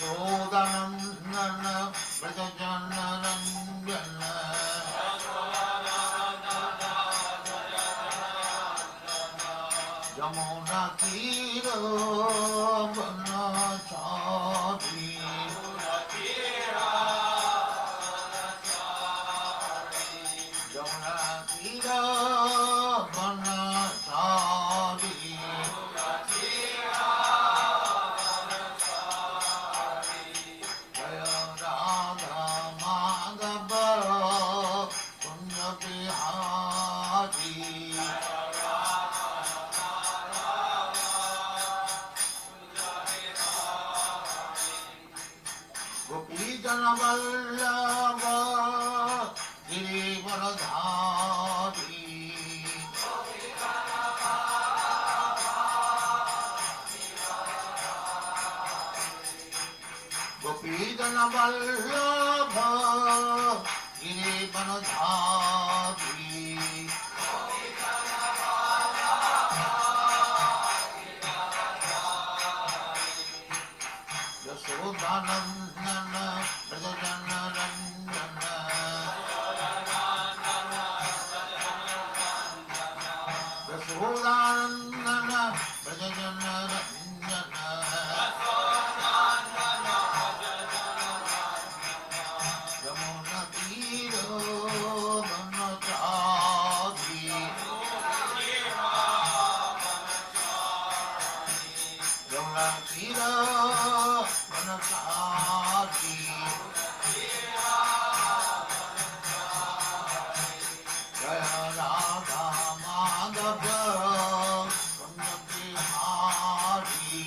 यशोदानन्दन व्रजजनरञ्जन यमुना तीरवनचारी यमुना तीरवनचारी जय राधा माधव कुंज बिहारी गोपी जन वल्लभ गिरिवरधारी गोपी जन वल्लभ गिरिवरधारी यशोदानन्दन व्रजजनरञ्जन यशोदानन्दन व्रजजनरञ्जन यमुनतीरोवनचारी यमुनतीरोवनचारी जय राधा माधव कुंज बिहारी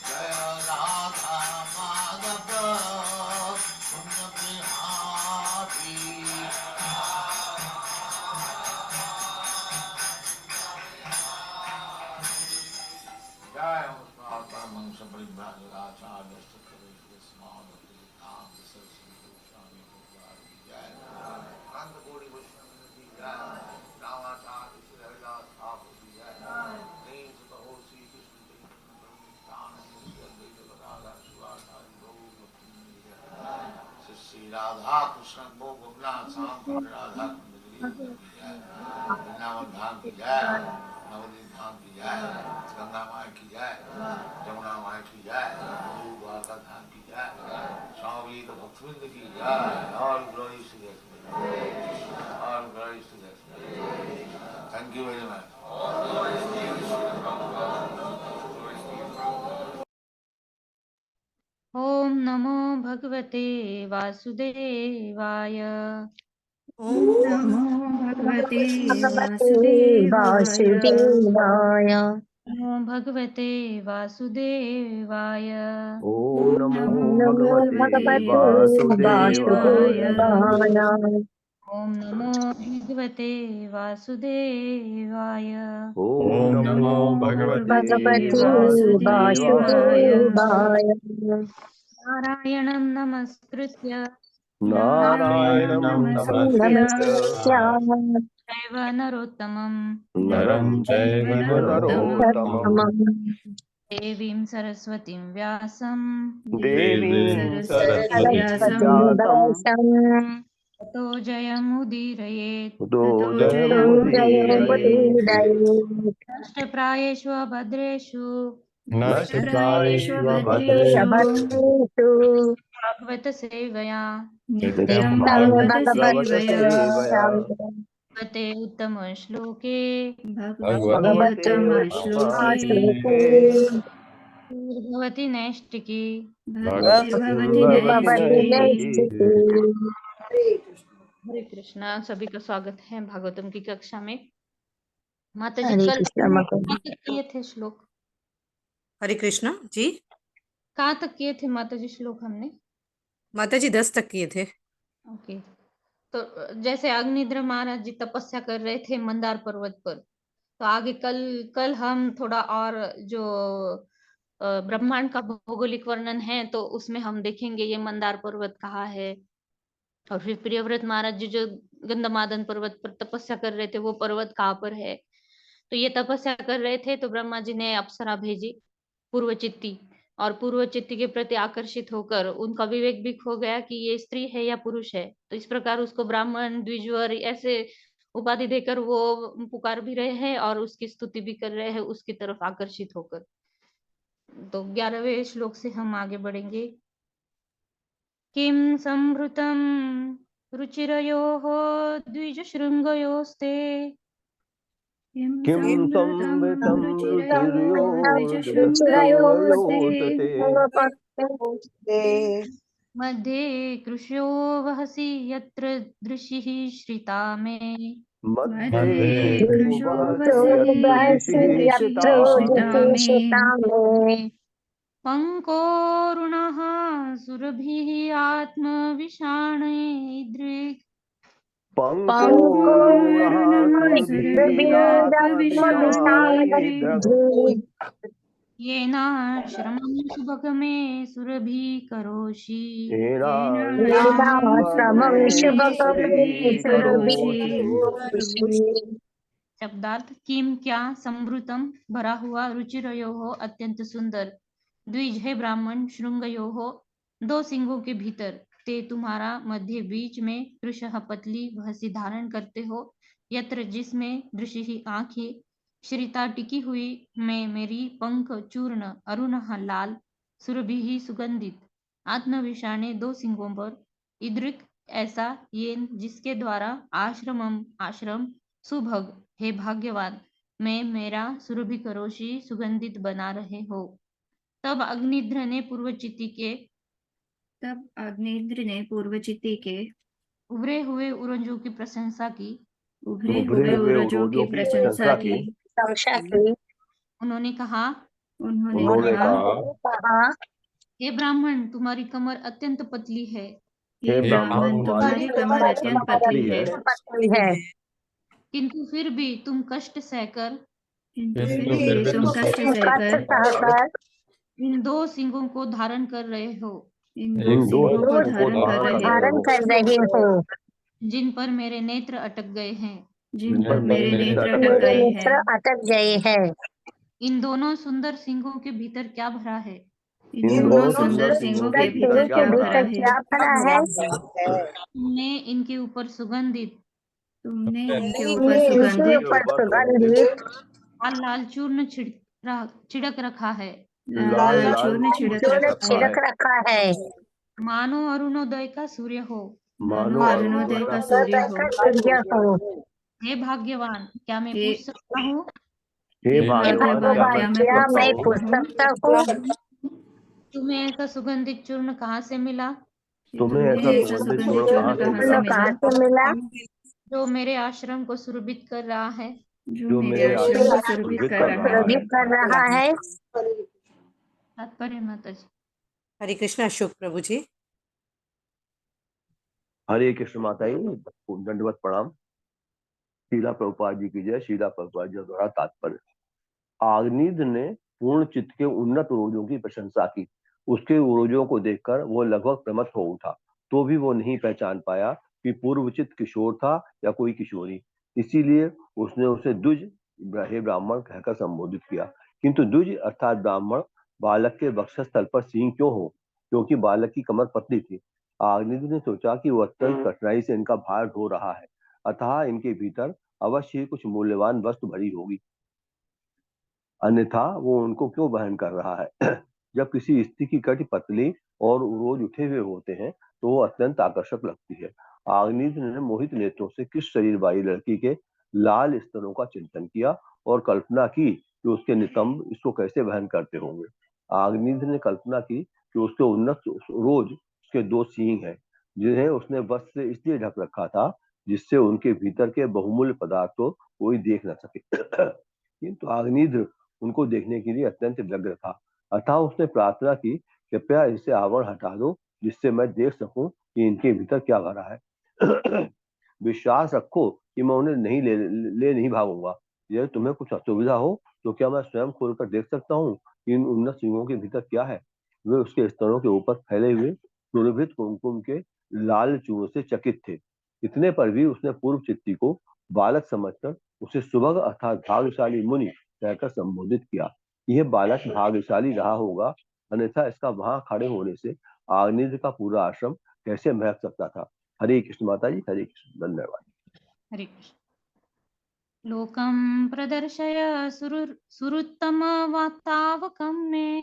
जय राधा माधव कुंज बिहारी जय परमहंस परिव्राजकाचार्य श्री स्मार्ट भक्तिवेदांत सरस्वती गोस्वामी भगवान की जय अनंत कोटि वैष्णव की जय रामाचार्य श्री हरिदास ठाकुर की जय प्रेम से कहो श्री कृष्ण चैतन्य नित्यानंद श्री अद्वैत गदाधर शिवाचार्य गौर भक्ति जय श्री श्री राधा कृष्ण को गोपनाथ श्याम कुंड राधा कुंड गिरी की जय वृंदावन धाम की जय नवदीप धाम की जय गंगा माई की जय यमुना माई की जय द्वारका धाम की जय स्वामी तो भक्तवृंद की जय all glories to that all glories to that thank you very much ओम नमो भगवते वासुदेवाय। ओम नमो भगवते वासुदेवाय। ओम भगवते वासुदेवाय। ओम नमो नमो भगवते वासुदेवाय। वासुदेवाय। ओम नमो भगवते वासुदेवाय। ओम नमो भगवते वासुदेवाय। वासुदेवाय। नारायणं नमस्कृत्य नारायणं नमस्कृत्य दैव नरोत्तमं नरं चैव नरोत्तमम् देवीं सरस्वतीं व्यासं देवीं सरस्वतीं व्यासं व्यासं ततो जयमुदीरयेत्। जयमुदीरयेत्। नष्टप्रायेषु अभद्रेषु नष्टप्रायेषु भद्रेषु भद्रेषु भागवत सेवया नित्यं भगवत भागवत सेवया सेवया भगवते उत्तम श्लोके भगवते भगवते उत्तमश्लोके श्लोके भगवती नैष्टिकी। भक्तिर्भवति भगवति नैष्ठिकी। नैष्ठिकी। हरे कृष्णा, सभी का स्वागत है भागवतम की कक्षा में। माता जी हरे कल कृष्ण माता कहाँ तक किए थे श्लोक? हरे कृष्णा जी। कहाँ तक किए थे माता जी श्लोक हमने? माता जी 10 तक किए थे। ओके, तो जैसे अग्निद्र महाराज जी तपस्या कर रहे थे मंदार पर्वत पर, तो आगे कल हम थोड़ा और जो ब्रह्मांड का भौगोलिक वर्णन है तो उसमें हम देखेंगे ये मंदार पर्वत कहाँ है, और फिर प्रियव्रत महाराज जी जो गंधमादन पर्वत पर तपस्या कर रहे थे वो पर्वत कहाँ पर है। तो ये तपस्या कर रहे थे, तो ब्रह्मा जी ने अप्सरा भेजी पूर्व चित्ती, और पूर्व चित्ती के प्रति आकर्षित होकर उनका विवेक भी खो गया कि ये स्त्री है या पुरुष है। तो इस प्रकार उसको ब्राह्मण, द्विजवर ऐसे उपाधि देकर वो पुकार भी रहे हैं और उसकी स्तुति भी कर रहे हैं उसकी तरफ आकर्षित होकर। तो 11वें श्लोक से हम आगे बढ़ेंगे। किम संभृतम रुचिरयोः द्विजशृंगयोस्ते किं किं संवृतं संवितं रुचिरयोः रुचिर्योर्द्विजशृङ्गयोस्ते मध्ये कृशो वहसि यत्र दृशिः श्रिता मे। मध्ये कृशो वहसि वसि यत्र दिशिः दृशिः श्रिता मे। पङ्कोरुणः सुरभिः आत्मविषाणैर्दृक् पङ्कोरुणः सुरभिरात्मविषाणैर्दृक् येनाश्रमं सुभगमे सुरभिः करोषि। येनाश्रमं सुरभिः करोषि। शब्दार्थ किम क्या संवृतम भरा हुआ रुचिरयोः अत्यंत सुंदर द्विज है ब्राह्मण श्रृंगयोः दो सिंगों के भीतर ते तुम्हारा मध्य बीच में कृशः पतली भसी धारण करते हो यत्र जिसमें दृशि आंखें श्रिता टिकी हुई में मेरी पंख चूर्ण अरुणः लाल सुरभि सुगंधित आत्मविषाणे दो सिंगों पर इद्रिक ऐसा येन जिसके द्वारा आश्रम सुभग हे भाग्यवान मैं मेरा सुरभि करोशी सुगंधित बना रहे हो। तब अग्निध्र ने पूर्वचित्ती के उभरे हुए उरजों की प्रशंसा की। उभरे हुए उरजों की प्रशंसा की। उन्होंने कहा उन्होंने कहा हे ब्राह्मण तुम्हारी कमर अत्यंत पतली है हे ब्राह्मण तुम्हारी कमर अत्यंत पतली है किंतु फिर भी तुम कष्ट सहकर किंतु फिर भी तुम कष्ट सहकर इन दो सिंगों को धारण कर रहे हो इन दो सिंहों को धारण कर रहे हो जिन पर मेरे नेत्र अटक गए हैं। जिन पर मेरे नेत्र अटक गए हैं। इन दोनों सुंदर सिंगों के भीतर क्या भरा है। इन दोनों सुंदर सिंहों के भीतर क्या भरा है। तुमने इनके ऊपर सुगंधित लाल लाल चूर्ण छिड़क रखा है। लाल चूर्ण छिड़क रखा है। मानो अरुणोदय का सूर्य हो। मानो अरुणोदय का सूर्य हो। हे भाग्यवान क्या मैं पूछ सकता हूँ। हे भाग्यवान क्या मैं पूछ सकता हूँ। तुम्हें ऐसा सुगंधित चूर्ण कहाँ से मिला। तुम्हें ऐसा सुगंधित चूर्ण कहाँ से मिला। जो मेरे आश्रम को सुरभित कर रहा है। जो मेरे आश्रम को सुरभित कर रहा है। तात्पर्य माता जी। हरे कृष्ण अशोक प्रभु जी। हरे कृष्ण माता जी दंडवत प्रणाम। शीला प्रभुपाद जी की जय। शीला प्रभुपाद जी द्वारा तात्पर्य। आग्निद ने पूर्ण चित्त के उन्नत उरोजों की प्रशंसा की। उसके उरोजों को देखकर वो लगभग प्रमत्त हो उठा तो भी वो नहीं पहचान पाया कि पूर्वचित किशोर था या कोई किशोरी। इसीलिए उसने उसे द्विज हे ब्राह्मण कहकर संबोधित किया। किंतु द्विज अर्थात ब्राह्मण बालक के वक्षस्थल पर सींग क्यों हो, क्योंकि बालक की कमर पतली थी। आग्निद ने सोचा कि वो अत्यंत कठिनाई से इनका भार ढो रहा है, अतः इनके भीतर अवश्य ही कुछ मूल्यवान वस्तु भरी होगी, अन्यथा वो उनको क्यों वहन कर रहा है। जब किसी स्त्री की कटी पतली और उरोज उठे हुए होते हैं तो वो अत्यंत आकर्षक लगती है। आग्निद ने मोहित नेत्रों से किस शरीर वाली लड़की के लाल स्तनों का चिंतन किया और कल्पना की कि उसके नितंब इसको कैसे वहन करते होंगे। आग्निद ने कल्पना की कि उसके उन्नत उरोज उसके दो सींग हैं, जिन्हें उसने वस्त्र से इसलिए ढक रखा था जिससे उनके भीतर के बहुमूल्य पदार्थ को कोई देख न सके। किंतु आग्निद उनको देखने के लिए अत्यंत व्यग्र था, अतः उसने प्रार्थना की कृपया इसे आवरण हटा दो जिससे मैं देख सकूं कि इनके भीतर क्या भरा है। विश्वास रखो कि मैं उन्हें ले नहीं भागूंगा। यदि तुम्हें कुछ असुविधा हो तो क्या मैं स्वयं खोलकर देख सकता हूँ कि इन उन्नत सिंहों के भीतर क्या है। वे उसके स्तनों के ऊपर फैले हुए सुरभित कुमकुम के लाल चूर्ण से चकित थे। इतने पर भी उसने पूर्व चित्ती को बालक समझकर उसे सुभग अर्थात भाग्यशाली मुनि कहकर संबोधित किया। यह बालक भाग्यशाली रहा होगा, अन्यथा इसका वहां खड़े होने से आग्नेय का पूरा आश्रम कैसे महक सकता था। हरे कृष्ण माता जी, हरे कृष्ण। धन्यवाद। हरे कृष्ण। लोकं प्रदर्शय सुरुत्तमवातावकं मे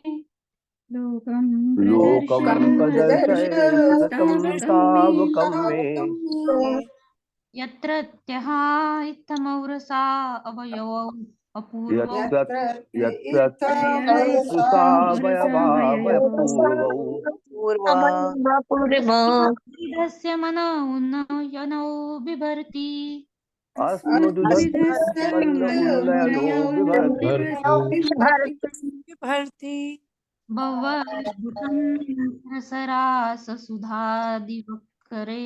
लोकं लोकं प्रदर्शय सुकृतं तावकं मे यत्रत्यः इत्थमौरसा अवयवौ अपूर्वौ यत्र सा वयवावयपूर्वौ विदस्य मन उन्नयनौ बिभर्ति अस्मदुदस्य मन्न उन्नयनो बिभर्ति भर्ती भवद्भुतं रसरास सुधादिवक्रे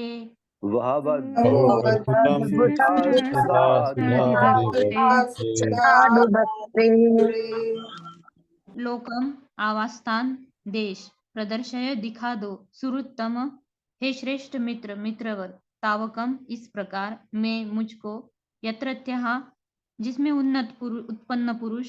वह भवद्भुतं लोकम आवास्थान देश प्रदर्शय दिखा दो सुरुत्तम हे श्रेष्ठ मित्र मित्रवर तावकम इस प्रकार मैं मुझको यत्रत्यः जिसमें उत्पन्न पुरुष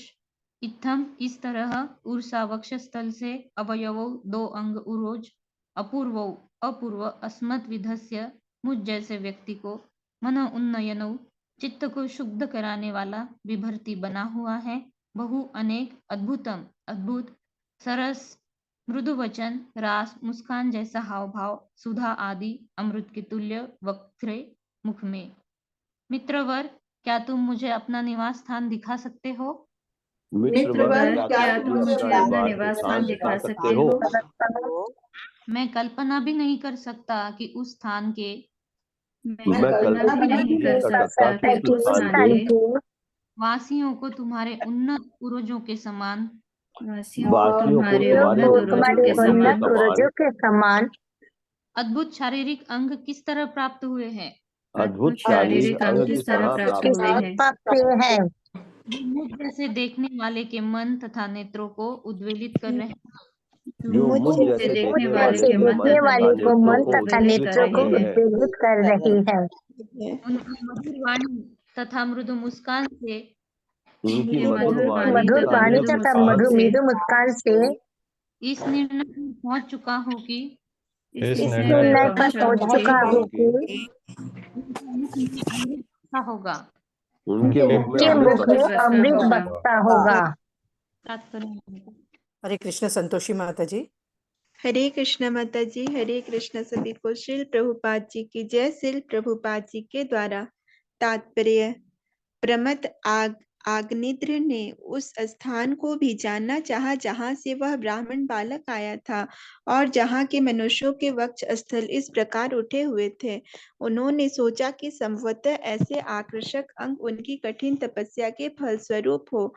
इत्थम इस तरह उर्सा वक्षस्थल से अवयवो दो अंग उरोज अपूर्व अपूर्व अस्मत् विधस्य मुझ जैसे व्यक्ति को मन उन्नयनो चित्त को शुद्ध कराने वाला विभर्ति बना हुआ है बहु अनेक अद्भुतम अद्भुत सरस मृदु वचन रास मुस्कान जैसा हाव भाव सुधा आदि अमृत के तुल्य वक्रे मुख में। मित्रवर क्या तुम मुझे अपना निवास स्थान दिखा सकते हो? मित्रवर क्या तुम मुझे अपना निवास स्थान दिखा सकते हो? मैं कल्पना भी नहीं कर सकता कि उस स्थान के मैं कल्पना भी नहीं कर सकता कि उस स्थान के वासियों को तुम्हारे उन्नत पूर्वजों के समान वासियों को तुम्हारे उन्नत पूर्वजों के समान अद्भुत शारीरिक अंग किस तरह प्राप्त हुए हैं? अद्भुत शारीरिक अंग किस तरह प्राप्त हुए हैं? मुझ जैसे देखने वाले के मन तथा नेत्रों को उद्वेलित कर रहे हैं। जो मुझ जैसे देखने वाले को मन तथा नेत्रों को उत्तेजित कर रही है। उनकी मधुर वाणी तथा मृदु मुस्कान से उनकी मधुर वाणी तथा मृदु मुस्कान से इस निर्णय पर पहुंच चुका हूँ कि इस निर्णय पर पहुंच चुका हूँ कि क्या होगा उनके मुख में अमृत बरसता होगा। हरे कृष्ण संतोषी माता जी। हरे कृष्ण माता जी। हरे कृष्ण सभी को। श्रील प्रभुपाद जी की जय। श्रील प्रभुपाद जी के द्वारा तात्पर्य। प्रमथ आग्नेत्र ने उस स्थान को भी जानना चाहा जहाँ से वह ब्राह्मण बालक आया था और जहाँ के मनुष्यों के वक्ष स्थल इस प्रकार उठे हुए थे। उन्होंने सोचा कि संभवतः ऐसे आकर्षक अंग उनकी कठिन तपस्या के फलस्वरूप हो।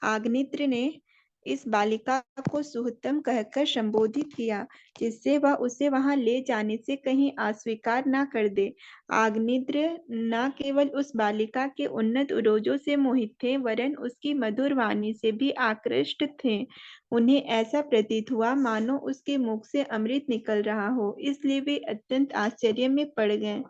आग्नेत्र ने इस बालिका को सुहृतम कहकर संबोधित किया, जिससे वह उसे वहां ले जाने से कहीं अस्वीकार न कर दे। आग्नेत्र न केवल उस बालिका के उन्नत उरोजों से मोहित थे, वरन उसकी मधुर वाणी से भी आकृष्ट थे। उन्हें ऐसा प्रतीत हुआ मानो उसके मुख से अमृत निकल रहा हो, इसलिए वे अत्यंत आश्चर्य में पड़ गए।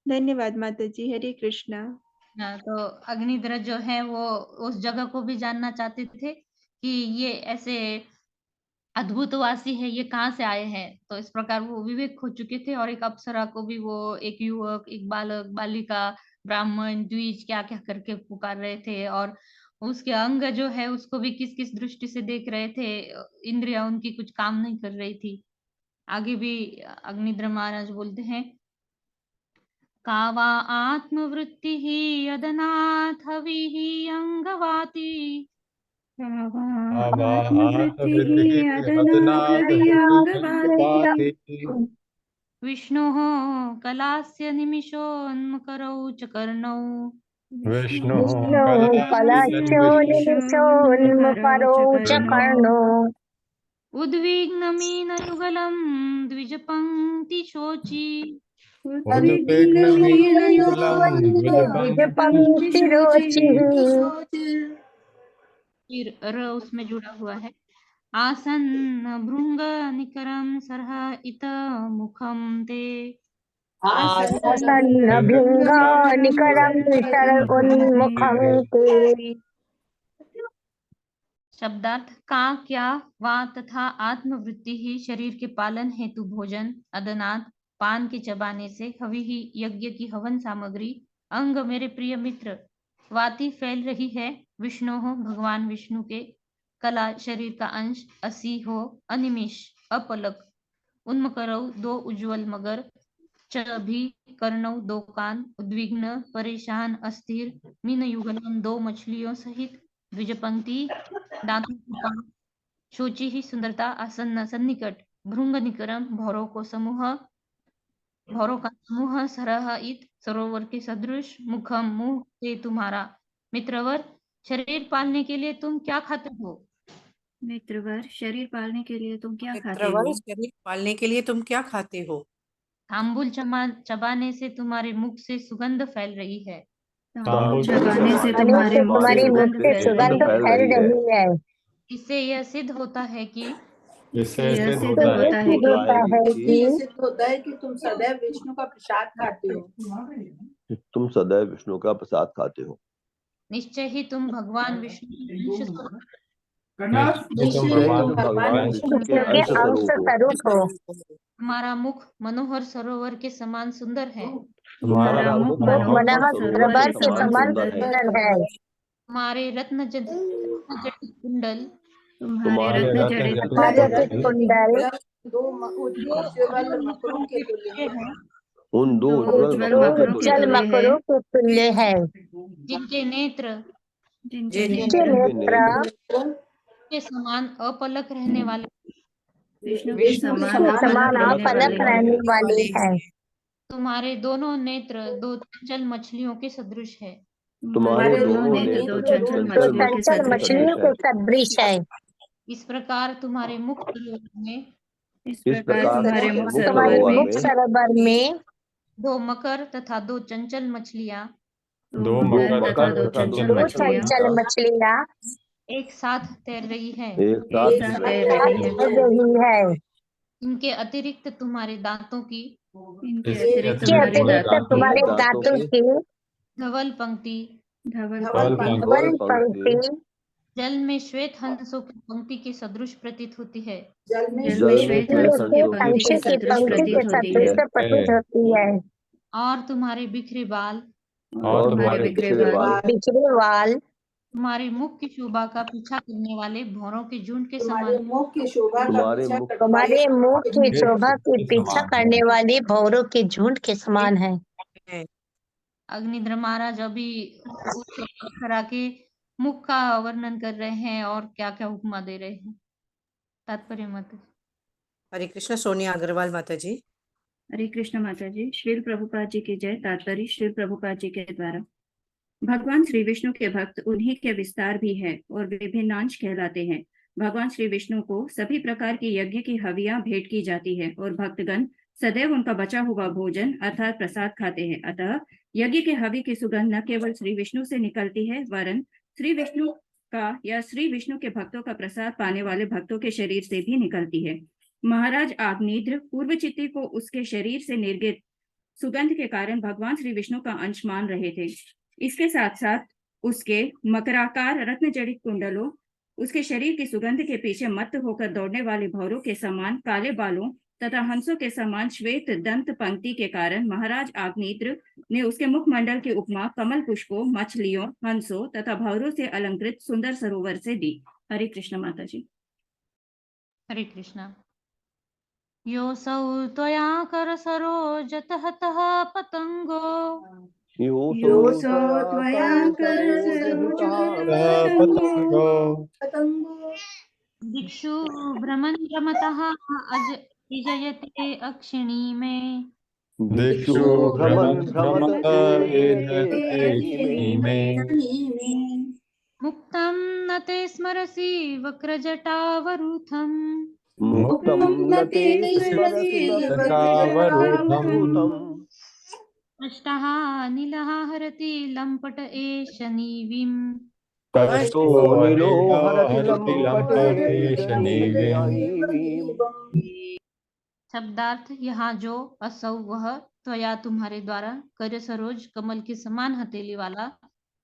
धन्यवाद माता जी। हरे कृष्णा। तो अग्निध्र जो है वो उस जगह को भी जानना चाहते थे कि ये ऐसे अद्भुतवासी है, ये कहाँ से आए हैं। तो इस प्रकार वो विवेक हो चुके थे और एक अप्सरा को भी वो एक युवक, एक बालक, बालिका, ब्राह्मण, द्विज क्या क्या करके पुकार रहे थे और उसके अंग जो है उसको भी किस किस दृष्टि से देख रहे थे। इंद्रिया उनकी कुछ काम नहीं कर रही थी। आगे भी अग्निध्र महाराज बोलते हैं, कावा आत्मवृत्ति ही यदनाथ विहि अंगवाती विष्णोः कलास्य निमिषोन्मकरौ च कर्णौ विष्णु कलाच्योन्निमिषोन्मुखरौ च कर्णो उद्विग्नमीनयुगलं द्विजपङ्क्तिशोची द्विजपङ्क्तिरोचिः फिर र उसमें जुड़ा हुआ है। आसन्न भृंग निकरम सरह इत मुखम ते आसन्नभिङ्गानिकरं शरोन्मुखं ते। शब्दार्थ का, क्या, वा तथा आत्मवृत्ति ही शरीर के पालन हेतु भोजन, अदनाद, पान के चबाने से, हवि ही यज्ञ की हवन सामग्री, अंग मेरे प्रिय मित्र, वाति फैल रही है, विष्णु हो भगवान विष्णु के, कला शरीर का अंश, असी हो अनिमिष अपलक, उन्मकरौ दो उज्ज्वल मगर, च भी कर्णौ दो कान, उद्विग्न परेशान अस्थिर, मीन युगलम दो मछलियों सहित, द्विजपंक्ति दांतों की पांच, शोची ही सुंदरता, आसन्न सन्निकट, भृंग निकरम भौरों का समूह, सरहित सरोवर के सदृश, मुखम मुंह से तुम्हारा, मित्रवर शरीर पालने के लिए तुम क्या खाते हो? मित्रवर शरीर पालने के लिए तुम क्या खाते मित्रवर हो? शरीर पालने के लिए तुम क्या खाते हो? तांबुल चबाने से तुम्हारे मुख से सुगंध फैल रही है। तांबूल तांबूल चबाने से चबाने तुम्हारे मुख से सुगंध फैल रही है। इससे यह सिद्ध होता है कि यह सिद्ध होता है कि तुम सदैव विष्णु का प्रसाद खाते हो। तुम सदैव विष्णु का प्रसाद खाते हो। निश्चय ही तुम भगवान विष्णु के अंश स्वरूप भगवान विष्णु के अंश स्वरूप हो। तुम्हारा मुख मनोहर सरोवर के समान सुंदर है। तुम्हारा मुख मनोहर सरोवर के समान सुंदर है। तुम्हारे रत्न जटित कुंडल तुम्हारे रत्न जड़ित कुंडल दो उज्ज्वल मकरों के तुल्य है। उन दो उज्ज्वल उज्जवल मकरों के तुल्य है, जिनके नेत्र जिनके जिनके नेत्र के समान अपलक रहने वाले, विष्णु के विष्णु के समान समान अपलक रहने वाले हैं। तुम्हारे दोनों नेत्र दो चंचल मछलियों के सदृश है। तुम्हारे दोनों नेत्र दो चंचल तो चंचल मछलियों के सदृश है। इस प्रकार तुम्हारे मुख तुम्हारे मुख सरोवर में दो मकर तथा दो चंचल मछलियां दो चंचल मछलियां एक साथ तैर रही है। तैर रही है। इनके अतिरिक्त तुम्हारे दांतों की तुम्हारे दांतों की धवल पंक्ति पंक्ति जल में श्वेत हंसों की पंक्ति के सदृश प्रतीत होती है। जल में श्वेत हंसों की पंक्ति के सदृश प्रतीत होती है। और तुम्हारे बिखरे बाल बिखरे बाल तुम्हारे मुख की शोभा का पीछा करने वाले भौरों के झुंड के समान। तुम्हारे मुख की शोभा के पीछा करने वाले भौरों के झुंड के समान है। अग्निद्र महाराज अभी उस अप्सरा के मुख का वर्णन कर रहे हैं और क्या क्या उपमा दे रहे हैं। तात्पर्य मत। हरे कृष्ण। सोनिया अग्रवाल माता जी। हरे कृष्ण माता जी। श्रील प्रभुपाद जी की जय। तात्पर्य श्रील प्रभुपाद जी के द्वारा। भगवान श्री विष्णु के भक्त उन्हीं के विस्तार भी है और विभिन्नांश कहलाते हैं। भगवान श्री विष्णु को सभी प्रकार की यज्ञ की हवियां भेंट की जाती है और भक्तगण सदैव उनका बचा हुआ भोजन अर्थात प्रसाद खाते हैं। अतः यज्ञ के हवि की सुगंध न केवल श्री विष्णु से निकलती है वरन श्री विष्णु का या श्री विष्णु के भक्तों का प्रसाद पाने वाले भक्तों के शरीर से भी निकलती है। महाराज आग्नेत्र पूर्वचित्ती को उसके शरीर से निर्गत सुगंध के कारण भगवान श्री विष्णु का अंश मान रहे थे। इसके साथ साथ उसके मकराकार रत्न जड़ित कुंडलों, उसके शरीर की सुगंध के पीछे मत्त होकर दौड़ने वाले भौरों के समान काले बालों तथा हंसों के समान श्वेत दंत पंक्ति के कारण महाराज आग्नेत्र ने उसके मुखमंडल की उपमा कमल पुष्पों, मछलियों, हंसों तथा भौरों से अलंकृत सुंदर सरोवर से दी। हरे कृष्ण माता जी। हरे कृष्णा। योऽसौ त्वया कर सरोजतः पतंगो योऽसौ त्वया कर पतंगो दिक्षु भ्रमन् रमतः अजयते अक्षिणी में। दिक्षु मुक्तं न ते स्मरसि वक्रजटावरूथम्। मुक्तं न ते स्मरसि वक्रजटावरूथम्। कष्टः नीलः हरति लम्पट एष नीविम्। कष्टो नीलो हरति लम्पट एष नीविम्। शब्दार्थ यहाँ जो असौ वह त्वया तुम्हारे द्वारा कर सरोज कमल के समान हथेली वाला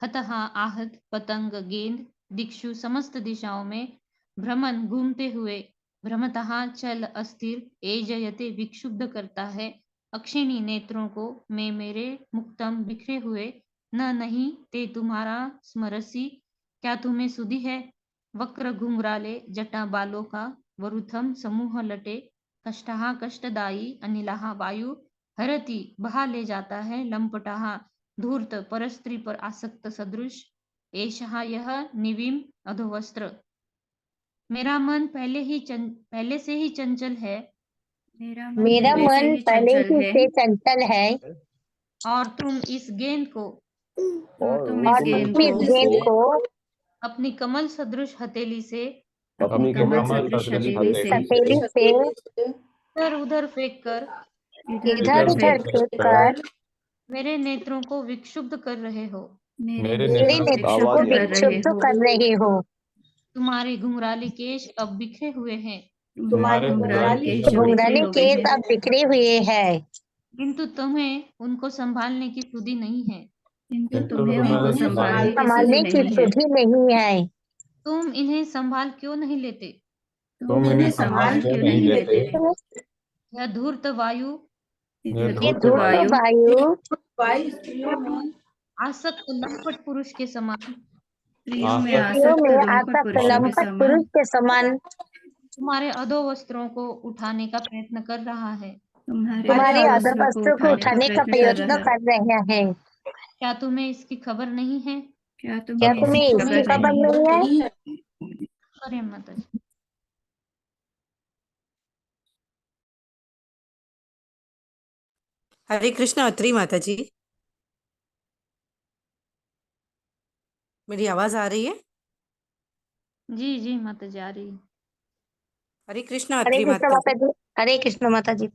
हतहा आहत पतंग गेंद दिक्षु समस्त दिशाओं में भ्रमण घूमते हुए भ्रमतः चल अस्थिर जयते विक्षुब्ध करता है अक्षिणी नेत्रों को मैं मेरे मुक्तम बिखरे हुए न नहीं ते तुम्हारा स्मरसी क्या तुम्हें सुधि है वक्र घुंघराले जटा बालों का वरुथम समूह लटे कष्टहा कष्टदायी अनिलाहा वायु हरती बहा ले जाता है लंपटाहा धूर्त परस्त्री पर आसक्त सदृश एषहा यह निविम अधोवस्त्र मेरा मन पहले से ही चंचल है मेरा पहले से मन ही पहले चंचल ही है से चंचल है और तुम इस गेंद को और तुम और इस गेंद तुम इस को गेंद को अपनी कमल सदृश हथेली से अपनी कमल कमल सदृश सदृश हथेली से हथेली से इधर उधर फेंक कर इधर उधर फेंक कर मेरे नेत्रों को विक्षुब्ध कर रहे हो मेरे मेरे नेत्रों नेत्रों को को विक्षुब्ध कर रहे विक्षुब्ध हो कर रहे हो तुम्हारे घुंघराले केश अब बिखरे हुए हैं तुम्हारे घुंघराले केश जो बिखरे घुंघराले हुए केस हैं अब बिखरे हुए हैं किंतु तुम्हें उनको संभालने की सुधि नहीं है किंतु तुम्हें उनको संभालने की संभालने सुधि की नहीं है सुधि नहीं है तुम इन्हें संभाल क्यों नहीं लेते तुम इन्हें संभाल क्यों नहीं लेते यह धूर्त वायु यह ये धूर्त धूर्त वायु वायु बाईस स्त्रियों में आसक्त लंपट पुरुष के समान स्त्रियों में स्त्रियों आसक्त में लंपट आसक्त पुरुषों के लंपट समान पुरुष के समान तुम्हारे अधो वस्त्रों को उठाने का प्रयत्न कर रहा है तुम्हारे अधवस्त्रों को उठाने का प्रयत्न कर रहे हैं क्या तुम्हें इसकी खबर नहीं है क्या क्या तुम्हें तुम्हें इसकी इसकी खबर खबर नहीं है नहीं है अरे माता जी हरे कृष्ण अत्री माता जी। मेरी आवाज आ रही है? जी जी माता जी आ रही है हरे कृष्ण हरे अत्री कृष्ण माता माता जी। जी हरे कृष्ण माता जी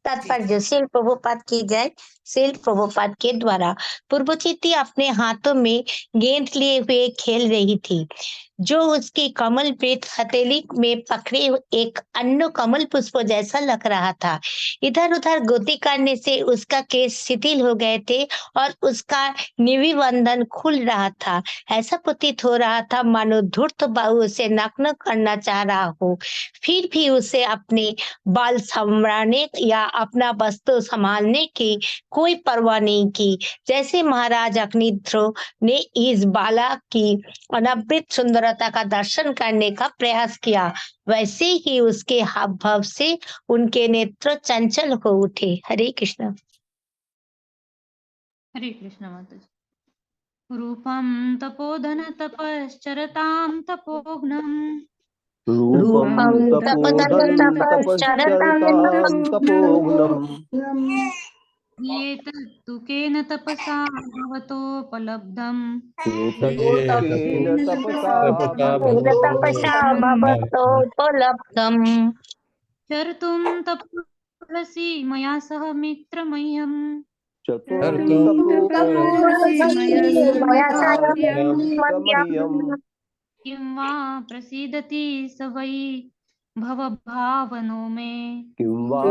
तात्पर्य श्रील प्रभुपाद की जय श्रील प्रभुपाद के द्वारा पूर्वचित्ती अपने हाथों में गेंद लिए हुए खेल रही थी जो उसकी कमल प्रीत हथेली में पकड़े एक अन्य कमल पुष्प जैसा लग रहा था इधर उधर गति करने से उसका केस शिथिल हो गए थे और उसका निविबंधन खुल रहा था ऐसा प्रतीत हो रहा था मानो धूर्त बाहु उसे नग्न करना चाह रहा हो फिर भी उसे अपने बाल संवारने या अपना वस्तु संभालने की कोई परवाह नहीं की जैसे महाराज अग्निध्रो ने इस बाला की अनावृत सुंदरता का दर्शन करने का प्रयास किया वैसे ही उसके हाव भाव से उनके नेत्र चंचल हो उठे हरे कृष्ण माता जी रूपम तपोधन तपश्चरताम तपोघ्नम रूपम तपोधन तपश्चरतां तपोघ्नम् एतत्तु केन तपसा भवतोपलब्धम् एतत्केन तपसा तपसा भवतोपलब्धम् चर्तुं तपोर्हसि मया सह मित्रमह्यम् चतुर्थं तपोर्हसि किं वा प्रसीदति स वै भवभावनो मे किं वा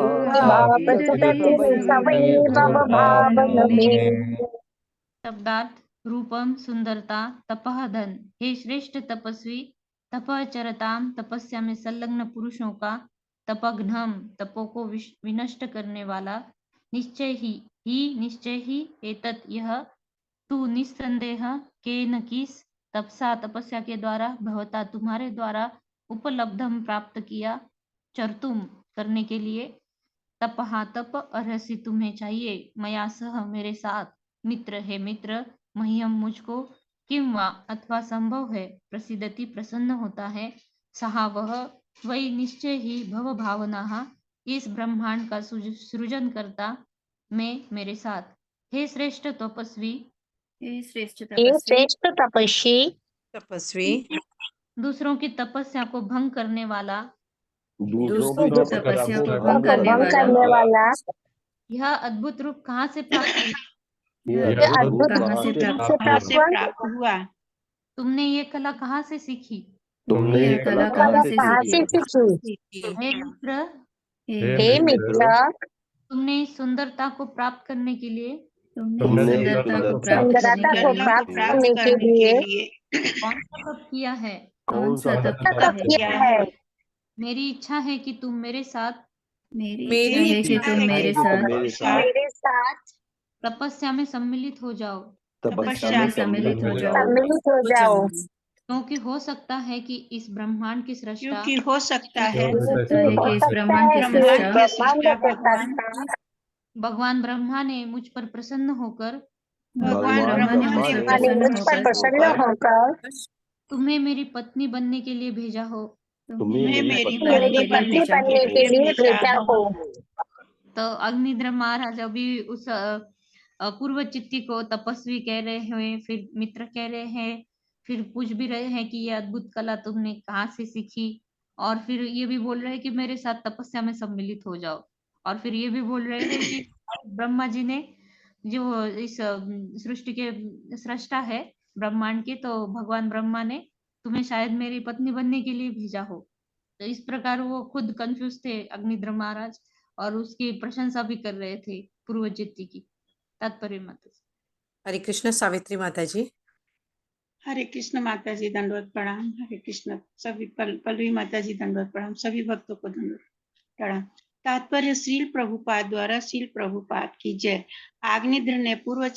प्रसीदति स वै भवभावनो मे। शब्दार्थ रूपम सुंदरता तपह धन हे श्रेष्ठ तपस्वी तपह चरताम तपस्या में संलग्न पुरुषों का तपघ्नम तपो को विनष्ट करने वाला निश्चय ही एतत् यह तू निस्संदेह के न किस तपसा तपस्या के द्वारा भवता तुम्हारे द्वारा उपलब्धम प्राप्त किया चरतुम करने के लिए तपहा तप अर्हसि तुम्हें चाहिए मया सह मेरे साथ मित्र है मित्र मह्यम मुझको किम वा अथवा संभव है प्रसिद्धति प्रसन्न होता है सहा वह वही निश्चय ही भव भावना इस ब्रह्मांड का सृजन करता मैं मेरे साथ हे श्रेष्ठ तपस्वी हे श्रेष्ठ तपस्वी दूसरों की तपस्या को भंग करने वाला दूसरों की तपस्या को भंग करने वाला यह अद्भुत रूप कहाँ से प्राप्त हुआ यह अद्भुत कहाँ से प्राप्त हुआ तुमने ये कला कहाँ से सीखी तुमने यह कला कहाँ से कहाँ से सीखी सीखी हे मित्र हे मित्र तुमने इस सुंदरता को प्राप्त करने के लिए तुमने सुंदरता को प्राप्त सुंदरता को करने प्राप्त के करने के लिए कौन सा तप किया है? कौन सा तप तप है? किया है। मेरी इच्छा है कि तुम मेरे साथ मेरी मेरी इच्छा है कि तुम मेरे साथ मेरे साथ तपस्या में सम्मिलित हो जाओ, तपस्या में सम्मिलित हो जाओ, सम्मिलित हो जाओ, क्योंकि हो सकता है कि इस ब्रह्मांड की सृष्टा हो सकता है कि इस हो ब्रह्मांड की सकता है कि सृष्टा ब्रह्मांड के सृष्टा भगवान ब्रह्मा ने मुझ पर प्रसन्न होकर भगवान ब्रह्मा ने मुझ पर माने प्रसन्न मुझ पर होकर प्रसन्न होकर तुम्हें मेरी पत्नी बनने के लिए भेजा हो। तुम्हें मेरी मेरी पत्नी बनने के लिए भेजा हो। तो अग्निद्र महाराज अभी उस पूर्व चित्ती को तपस्वी कह रहे हैं, फिर मित्र कह रहे हैं, फिर पूछ भी रहे हैं कि ये अद्भुत कला तुमने कहाँ से सीखी, और फिर ये भी बोल रहे हैं कि मेरे साथ तपस्या में सम्मिलित हो जाओ, और फिर ये भी बोल रहे हैं कि ब्रह्मा जी ने जो इस सृष्टि के सृष्टा है ब्रह्मांड के, तो भगवान ब्रह्मा ने तुम्हें शायद मेरी पत्नी बनने के लिए भेजा हो। तो इस प्रकार वो खुद कंफ्यूज थे अग्निद्र महाराज, और उसकी प्रशंसा भी कर रहे थे पूर्वजित्ती की। तात्पर्य माता जी। हरे कृष्ण सावित्री माता जी। हरे कृष्ण माता जी, दंडवत प्रणाम। हरे कृष्ण सभी पल्लवी माता जी, दंडवत प्रणाम। सभी भक्तों को दंडवत प्रणाम। तात्पर्य श्रील प्रभुपाद द्वारा श्रील प्रभुपाद की जय। आग्निद्र ने पूर्व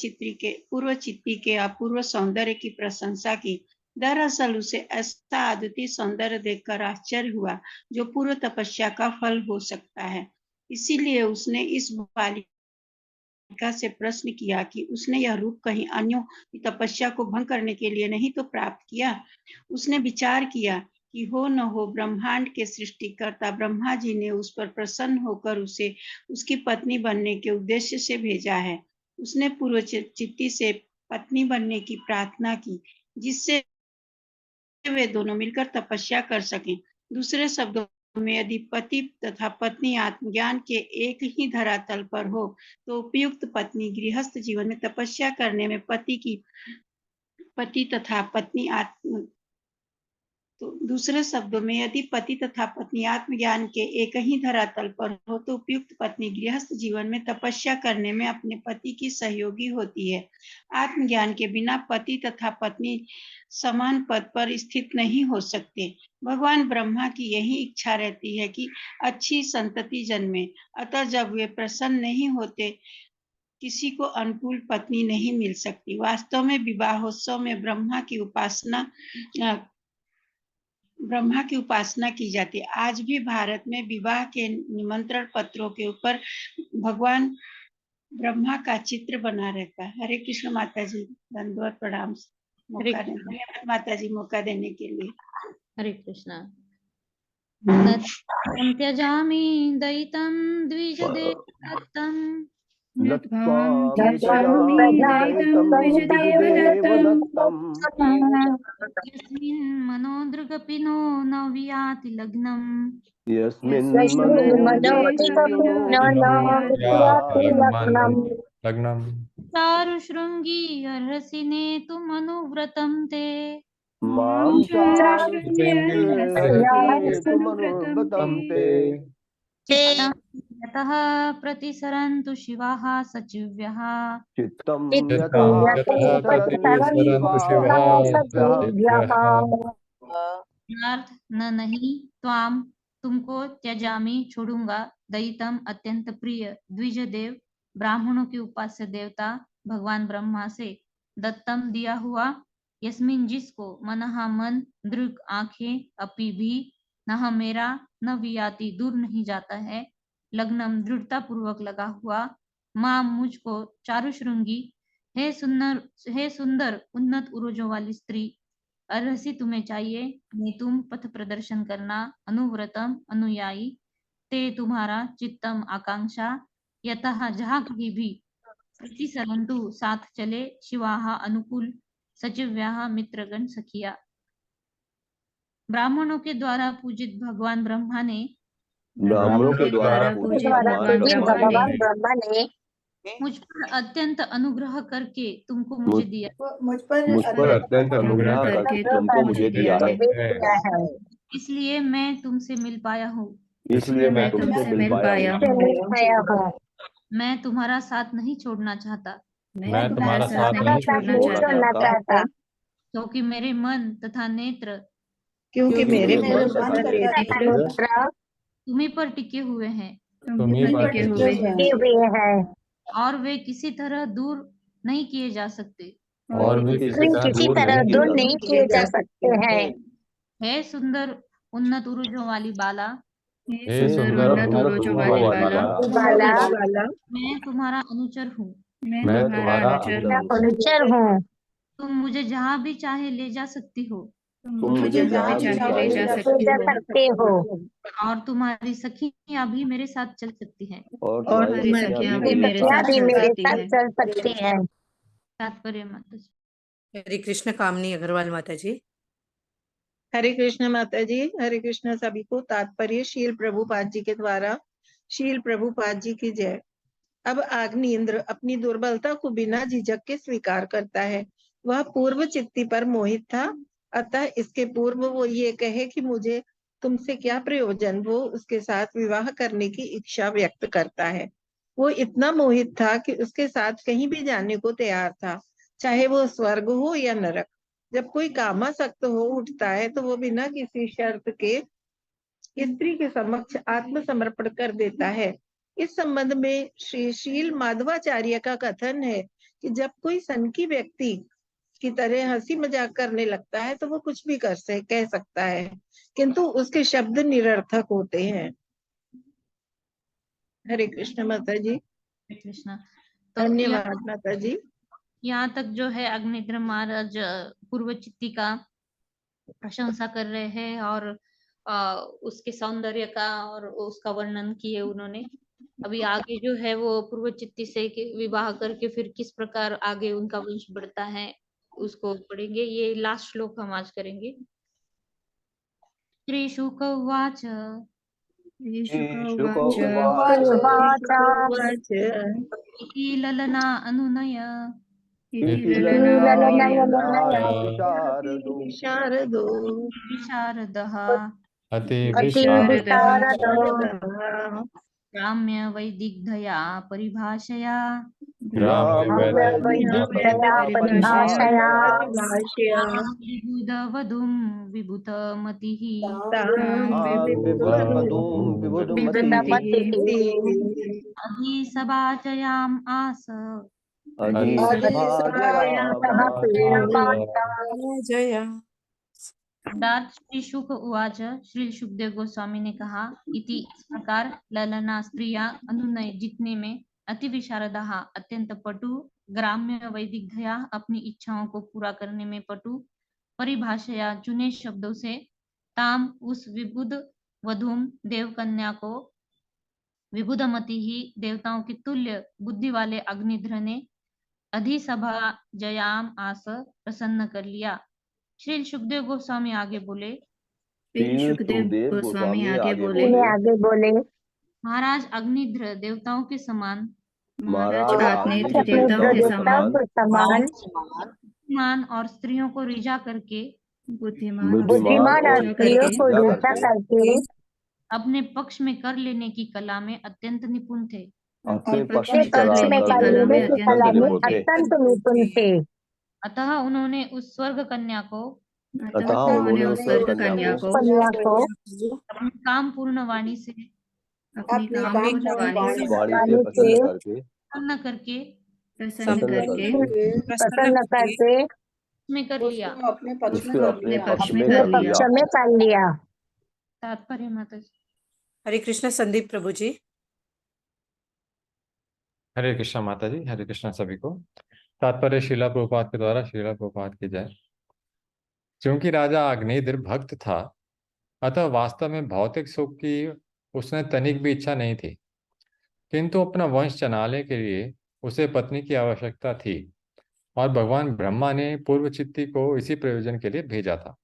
चित्ती के अपूर्व सौंदर्य की प्रशंसा की। दरअसल उसे ऐसा अद्वितीय सौंदर्य देखकर आश्चर्य हुआ जो पूर्व तपस्या का फल हो सकता है। इसीलिए उसने इस बालिका से प्रश्न किया कि उसने यह रूप कहीं अन्यों की तपस्या को भंग करने के लिए नहीं तो प्राप्त किया। उसने विचार किया कि हो न हो ब्रह्मांड के सृष्टिकर्ता ब्रह्मा जी ने उस पर प्रसन्न होकर उसे उसकी पत्नी बनने के उद्देश्य से भेजा है। उसने पूर्व चित्ती से पत्नी बनने की प्रार्थना की, जिससे वे दोनों मिलकर तपस्या कर सकें। दूसरे शब्दों में यदि पति तथा पत्नी आत्मज्ञान के एक ही धरातल पर हो तो उपयुक्त पत्नी गृहस्थ जीवन में तपस्या करने में पति तथा पत्नी तो दूसरे शब्दों में यदि पति तथा पत्नी आत्मज्ञान के एक ही धरातल पर हो तो उपयुक्त पत्नी गृहस्थ जीवन में तपस्या करने में अपने पति की सहयोगी होती है। आत्मज्ञान के बिना पति तथा पत्नी समान पद पर स्थित नहीं हो सकते। भगवान ब्रह्मा की यही इच्छा रहती है कि अच्छी संतति जन्मे, अतः जब वे प्रसन्न नहीं होते किसी को अनुकूल पत्नी नहीं मिल सकती। वास्तव में विवाहोत्सव में ब्रह्मा की उपासना की जाती है। आज भी भारत में विवाह के निमंत्रण पत्रों के ऊपर भगवान ब्रह्मा का चित्र बना रहता है। हरे कृष्ण माता जी, दंडवत प्रणाम। धन्यवाद माता जी मौका देने के लिए। हरे कृष्णा। न त्यजामि दयितं द्विजदेव दत्तं यस्मिन् मनोदृगपिनो न वियाति लग्नम् चारुशृङ्गी अर्हसि नेतुमनुव्रतं ते यतः प्रतिसरन्तु शिवाः सचिव्यः न नहीं त्वाम तुमको त्यजामी छोड़ूंगा, दयितम अत्यंत प्रिय, द्विजदेव ब्राह्मणों के उपास्य देवता भगवान ब्रह्मा से, दत्तम दिया हुआ, यस्मिन जिसको, मनहा मन, दृग आंखें, अपी भी, न मेरा न वियाति दूर नहीं जाता है, लग्नम दृढ़ता पूर्वक लगा हुआ, मां मुझको, चारुश्रृंगी हे सुंदर उन्नत उरोजों वाली स्त्री, अर्हसी तुम्हें चाहिए, ने तुम पथ प्रदर्शन करना, अनुव्रतम अनुयायी, ते तुम्हारा, चित्तम आकांक्षा, यतः जहाँ कहीं भी, प्रतिसरंतु साथ चले, शिवाहा अनुकूल, सचिव्याहा मित्रगण सखिया। ब्राह्मणों के द्वारा पूजित भगवान ब्रह्मा ने मुझ पर अत्यंत अनुग्रह करके तुमको मुझे दिया, मुझ पर अत्यंत अनुग्रह करके तुमको मुझे दिया है। इसलिए मैं तुमसे मिल पाया हूँ। इसलिए मैं तुमसे मिल पाया हूँ। मिल पाया हूँ। मैं तुम्हारा साथ नहीं छोड़ना चाहता, मैं तुम्हारा साथ तुम्हारा नहीं साथ छोड़ना नहीं चाहता, छोड़ना चाहता, क्योंकि मेरे मन तथा नेत्र क्योंकि मेरे मन मेरे तथा मन नेत्र तथा नेत्र तुम्हीं पर टिके हुए हैं तुम्हीं पर टिके हुए हैं, टिके हुए हैं, और वे किसी तरह दूर नहीं किए जा सकते। और वे वे किसी तरह दूर नहीं किए जा सकते हैं। हे सुंदर उन्नत उरुजों वाली बाला, हे सुंदर उन्नत उरोजों वाली बाला, बाला, मैं तुम्हारा अनुचर हूँ। मैं तुम्हारा अनुचर मैं हूँ। अनुचर हूँ। तुम मुझे जहाँ भी चाहे ले जा सकती हो, तुम मुझे जहाँ भी चाहे ले जा ले सकती जा हो, सकते हो, और तुम्हारी सखियाँ भी मेरे साथ चल सकती हैं। और तुम्हारी सखियाँ भी मेरे सखियाँ साथ भी चल मेरे सकती साथ है। चल सकती हैं। तात्पर्य माता जी। हरे कृष्ण कामनी अग्रवाल माता जी। हरे कृष्ण माता जी। हरे कृष्ण सभी को। तात्पर्य शील प्रभुपाद जी के द्वारा। शील प्रभुपाद जी की जय। अब अग्निन्द्र अपनी दुर्बलता को बिना झिझक के स्वीकार करता है। वह पूर्व चित्ती पर मोहित था, अतः इसके पूर्व वो ये कहे कि मुझे तुमसे क्या प्रयोजन, वो उसके साथ विवाह करने की इच्छा व्यक्त करता है। वो इतना मोहित था कि उसके साथ कहीं भी जाने को तैयार था, चाहे वो स्वर्ग हो या नरक। जब कोई कामासक्त हो उठता है तो वो बिना किसी शर्त के स्त्री के समक्ष आत्मसमर्पण कर देता है। इस संबंध में श्री शील माधवाचार्य का कथन है कि जब कोई सनकी व्यक्ति की तरह हंसी मजाक करने लगता है तो वो कुछ भी कह सकता है, किंतु उसके शब्द निरर्थक होते हैं। हरे कृष्ण माता जी। हरे कृष्ण। तो धन्यवाद माता जी। यहाँ तक जो है अग्निद्र महाराज पूर्व चित्ती का प्रशंसा कर रहे हैं और उसके सौंदर्य का और उसका वर्णन किए उन्होंने। अभी आगे जो है वो पूर्व चित्ती से विवाह करके फिर किस प्रकार आगे उनका वंश बढ़ता है उसको पढ़ेंगे। ये लास्ट श्लोक हम आज करेंगे। श्री शुक उवाच इति ललना अनुनय शारदो विशारदः अति विशारद ग्राम्य वैदिग्धया परिभाषया परिभाषया विबुधवधूं विभूतमतिः अधिसभाजयाम् आस जया दात श्री शुक उवाच। श्री सुखदेव गोस्वामी ने कहा, इति इस प्रकार ललना स्त्रियां अनुनय जीतने में, अति विशारदा अत्यंत पटु, ग्राम्य वैदिग्धया अपनी इच्छाओं को पूरा करने में पटु, परिभाषया चुने शब्दों से, ताम उस विबुध वधूम देवकन्या को, विबुधमति ही देवताओं की तुल्य बुद्धि वाले अग्निध्र ने, अधिसभा जयाम आस प्रसन्न कर लिया। श्री सुखदेव गोस्वामी आगे बोले, सुखदेव गोस्वामी आगे बोले, आगे बोले, महाराज अग्निध्र देवताओं के समान, महाराज अग्निध्र अपने देवताओं के देवताओं समान, के समान बुद्धिमान और स्त्रियों को रिझा करके, बुद्धिमान और स्त्रियों को रिझा करके अपने पक्ष में कर लेने की कला में अत्यंत निपुण थे। अपने पक्ष में कर लेने की कला में अत्यंत निपुण थे। अतः उन्होंने उस स्वर्ग कन्या को कन्या को अपनी काम पूर्ण वाणी से अपनी काम पूर्ण वाणी से प्रसन्न करके प्रसन्न करके में कर लिया। अपने पक्ष में अपने पक्ष में अपने कर पक्ष लिया। में कर लिया। तात्पर्य माता जी। हरे कृष्ण संदीप प्रभु जी। हरे कृष्णा माता जी। हरे कृष्णा सभी को। तात्पर्य शीला प्रभुपाद के द्वारा शीला प्रभुपाद की जय। क्योंकि राजा अग्निध्र भक्त था, अतः वास्तव में भौतिक सुख की उसने तनिक भी इच्छा नहीं थी, किंतु अपना वंश चलाने के लिए उसे पत्नी की आवश्यकता थी और भगवान ब्रह्मा ने पूर्व चित्ती को इसी प्रयोजन के लिए भेजा था।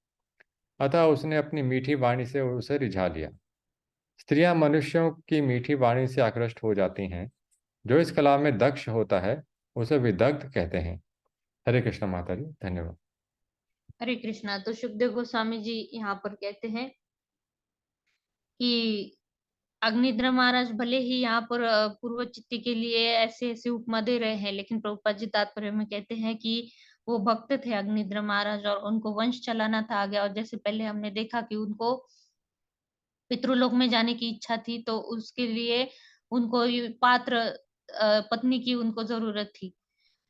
अतः उसने अपनी मीठी वाणी से उसे रिझा लिया। स्त्रियां मनुष्यों की मीठी वाणी से आकृष्ट हो जाती हैं। जो इस कला में दक्ष होता है उसे विदग्ध कहते हैं। हरे कृष्ण माता जी। धन्यवाद। हरे कृष्णा। तो सुखदेव गोस्वामी जी यहाँ पर कहते हैं कि अग्निद्र महाराज भले ही यहाँ पर पूर्व चित्ती के लिए ऐसे ऐसे उपमा दे रहे हैं, लेकिन प्रभुपाद जी तात्पर्य में कहते हैं कि वो भक्त थे अग्निद्र महाराज और उनको वंश चलाना था आगे। और जैसे पहले हमने देखा कि उनको पितृलोक में जाने की इच्छा थी, तो उसके लिए उनको ये पात्र पत्नी की उनको जरूरत थी।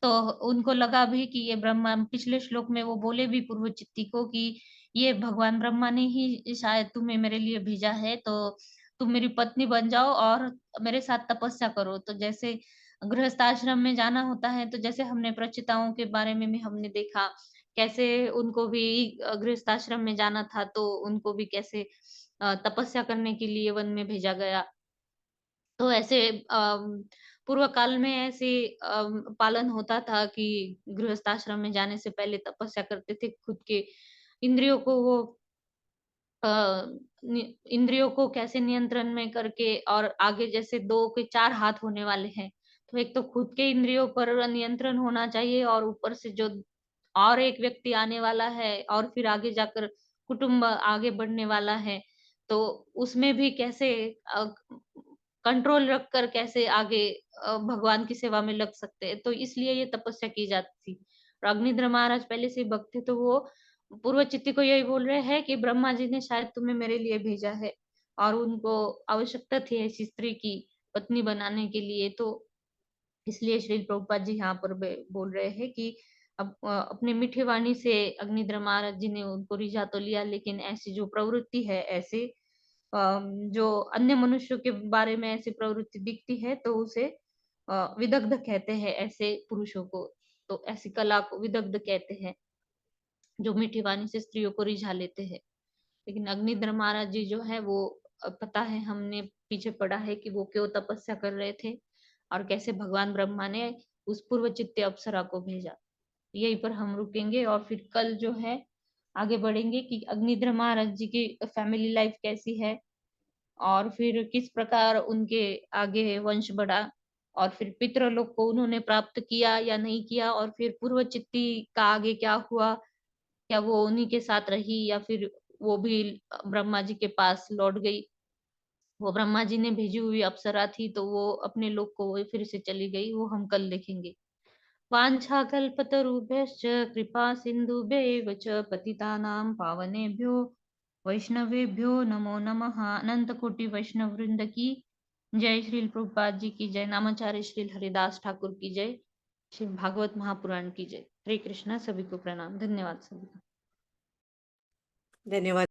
तो उनको लगा भी कि ये ब्रह्मा, पिछले श्लोक में वो बोले भी पूर्व चित्ती को कि ये भगवान ब्रह्मा ने ही शायद तुम्हें मेरे लिए भेजा है, तो तुम मेरी पत्नी बन जाओ और मेरे साथ तपस्या करो। तो जैसे गृहस्थ आश्रम में जाना होता है, तो जैसे हमने प्रचिताओं के बारे में भी हमने देखा कैसे उनको भी गृहस्थ आश्रम में जाना था, तो उनको भी कैसे तपस्या करने के लिए वन में भेजा गया। तो ऐसे पूर्व काल में ऐसे पालन होता था कि गृहस्थ आश्रम में जाने से पहले तपस्या करते थे, खुद के इंद्रियों को वो इंद्रियों को कैसे नियंत्रण में करके, और आगे जैसे 2 के 4 हाथ होने वाले हैं, तो एक तो खुद के इंद्रियों पर नियंत्रण होना चाहिए और ऊपर से जो और एक व्यक्ति आने वाला है और फिर आगे जाकर कुटुंब आगे बढ़ने वाला है, तो उसमें भी कैसे कंट्रोल रखकर कैसे आगे भगवान की सेवा में लग सकते हैं। तो इसलिए ये तपस्या की जाती थी। और अग्निध्र महाराज पहले से भक्त थे, तो वो पूर्व चित्ती को यही बोल रहे हैं कि ब्रह्मा जी ने शायद तुम्हें मेरे लिए भेजा है, और उनको आवश्यकता थी ऐसी स्त्री की पत्नी बनाने के लिए। तो इसलिए श्री प्रभुपाद जी यहाँ पर बोल रहे हैं कि अब अपने मीठी वाणी से अग्निध्र महाराज जी ने उनको रिझा तो लिया, लेकिन ऐसी जो प्रवृत्ति है, ऐसे जो अन्य मनुष्यों के बारे में ऐसी प्रवृत्ति दिखती है, तो उसे विदग्ध कहते हैं ऐसे पुरुषों को। तो ऐसी कला को विदग्ध कहते हैं, जो मीठी वाणी से स्त्रियों को रिझा लेते हैं। लेकिन अग्निध्र महाराज जी जो है वो पता है, हमने पीछे पढ़ा है कि वो क्यों तपस्या कर रहे थे और कैसे भगवान ब्रह्मा ने उस पूर्व चित्ते अप्सरा को भेजा। यहीं पर हम रुकेंगे और फिर कल जो है आगे बढ़ेंगे कि अग्निध्र महाराज जी की फैमिली लाइफ कैसी है, और फिर किस प्रकार उनके आगे वंश बढ़ा, और फिर पितृलोक को उन्होंने प्राप्त किया या नहीं किया, और फिर पूर्व चित्ती का आगे क्या हुआ, क्या वो उन्हीं के साथ रही या फिर वो भी ब्रह्मा जी के पास लौट गई। वो ब्रह्मा जी ने भेजी हुई अप्सरा थी, तो वो अपने लोक को वो फिर से चली गई, वो हम कल देखेंगे। वाञ्छाकल्पतरुभ्यश्च कृपा सिन्धुभ्यैव च पतितानां पावनेभ्यो वैष्णवेभ्यो नमो नमः। अनंत कोटि वैष्णव वृंद की जय, श्री प्रभुपाद जी की जय, नामाचार्य श्री हरिदास ठाकुर की जय, श्री भागवत महापुराण की जय। हरे कृष्णा, सभी को प्रणाम, धन्यवाद सभी का। धन्यवाद।